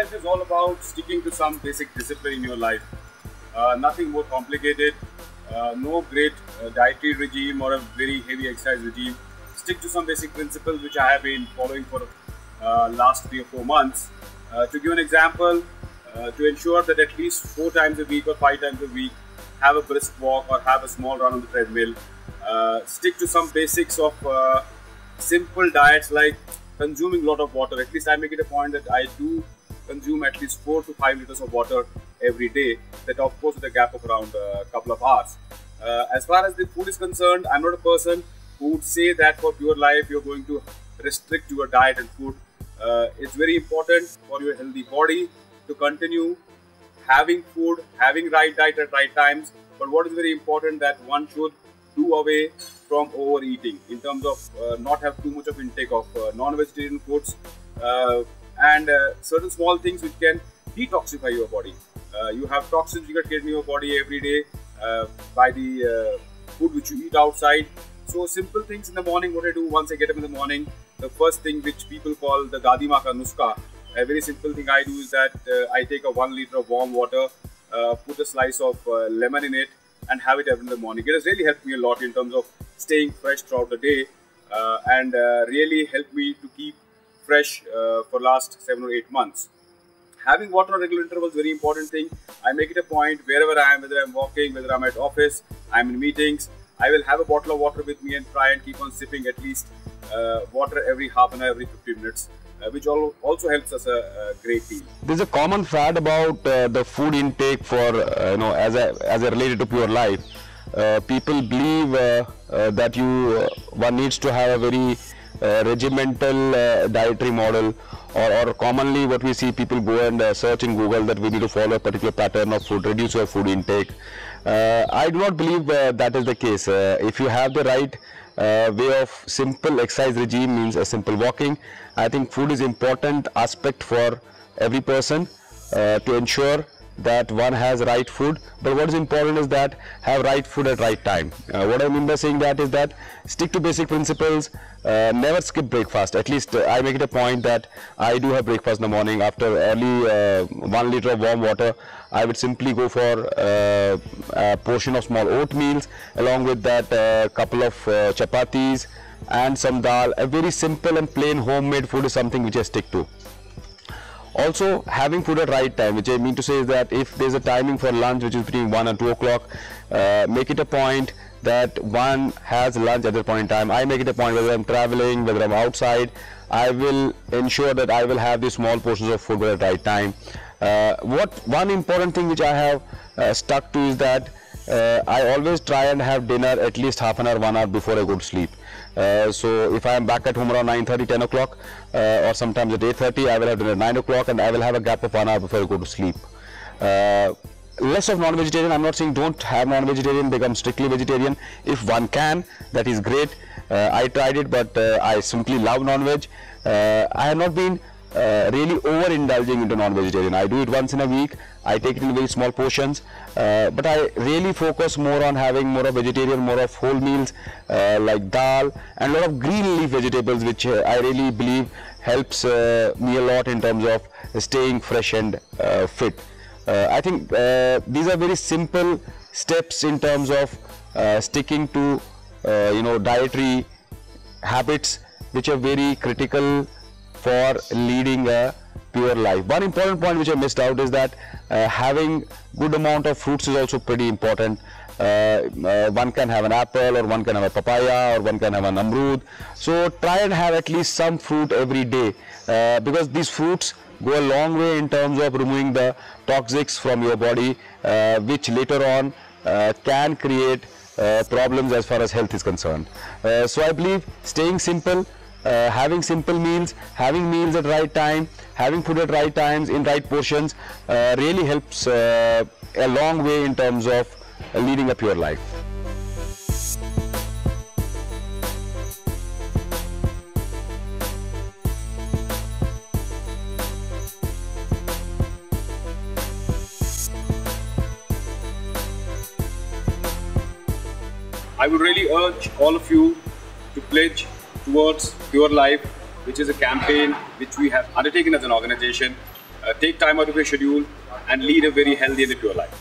life is all about sticking to some basic discipline in your life. Nothing more complicated. No great dietary regime or a very heavy exercise regime. Stick to some basic principles which I have been following for last 3 or 4 months. To give an example, to ensure that at least 4 times a week or 5 times a week, have a brisk walk or have a small run on the treadmill. Stick to some basics of simple diets like consuming a lot of water. At least I make it a point that I do consume at least 4 to 5 liters of water every day. That of course with a gap of around a couple of hours. As far as the food is concerned, I'm not a person who would say that for pure life you're going to restrict your diet and food. It's very important for your healthy body to continue having food, having right diet at right times. But what is very important that one should do away from overeating in terms of not have too much of intake of non-vegetarian foods and certain small things which can detoxify your body. You have toxins you get in your body every day by the food which you eat outside. So simple things in the morning, what I do once I get up in the morning, the first thing which people call the Dadi Ma Ka Nuska, a very simple thing I do is that I take a 1 liter of warm water, put a slice of lemon in it and have it every in the morning. It has really helped me a lot in terms of staying fresh throughout the day and really helped me to keep fresh for last 7 or 8 months. Having water on regular interval is a very important thing. I make it a point wherever I am, whether I'm walking, whether I'm at office, I'm in meetings, I will have a bottle of water with me and try and keep on sipping at least water every half an hour, every 15 minutes, which also helps us a great deal. There's a common fad about the food intake for, as a related to pure life. People believe that one needs to have a very regimental dietary model, or commonly what we see, people go and search in Google that we need to follow a particular pattern of food, reduce your food intake. I do not believe that is the case. If you have the right way of simple exercise regime, means a simple walking, I think food is important aspect for every person to ensure that one has right food. But what is important is that have right food at right time. What I mean by saying that is that stick to basic principles, never skip breakfast. At least I make it a point that I do have breakfast in the morning. After early 1 liter of warm water, I would simply go for a portion of small oatmeals, along with that couple of chapatis and some dal. A very simple and plain homemade food is something which I stick to. Also, having food at right time, which I mean to say is that if there's a timing for lunch which is between 1 and 2 o'clock, make it a point that one has lunch at that point in time. I make it a point, whether I'm traveling, whether I'm outside, I will ensure that I will have these small portions of food at the right time. One important thing which I have stuck to is that I always try and have dinner at least half an hour, 1 hour before I go to sleep. So if I am back at home around 9:30, 10 o'clock or sometimes at 8:30, I will have dinner at 9 o'clock and I will have a gap of 1 hour before I go to sleep. Less of non-vegetarian. I'm not saying don't have non-vegetarian, become strictly vegetarian. If one can, that is great. I tried it, but I simply love non-veg. I have not been really over-indulging into non-vegetarian. I do it once in a week. I take it in very small portions, but I really focus more on having more of vegetarian, more of whole meals like dal and a lot of green leaf vegetables, which I really believe helps me a lot in terms of staying fresh and fit. I think these are very simple steps in terms of sticking to dietary habits which are very critical for leading a pure life. One important point which I missed out is that having good amount of fruits is also pretty important. One can have an apple, or one can have a papaya, or one can have an amrud. So try and have at least some fruit every day, because these fruits go a long way in terms of removing the toxics from your body, which later on can create problems as far as health is concerned. So I believe staying simple, having simple meals, having meals at right time, having food at right times in right portions really helps a long way in terms of leading a pure life. I would really urge all of you to pledge towards Pure Life, which is a campaign which we have undertaken as an organization. take time out of your schedule and lead a very healthy and pure life.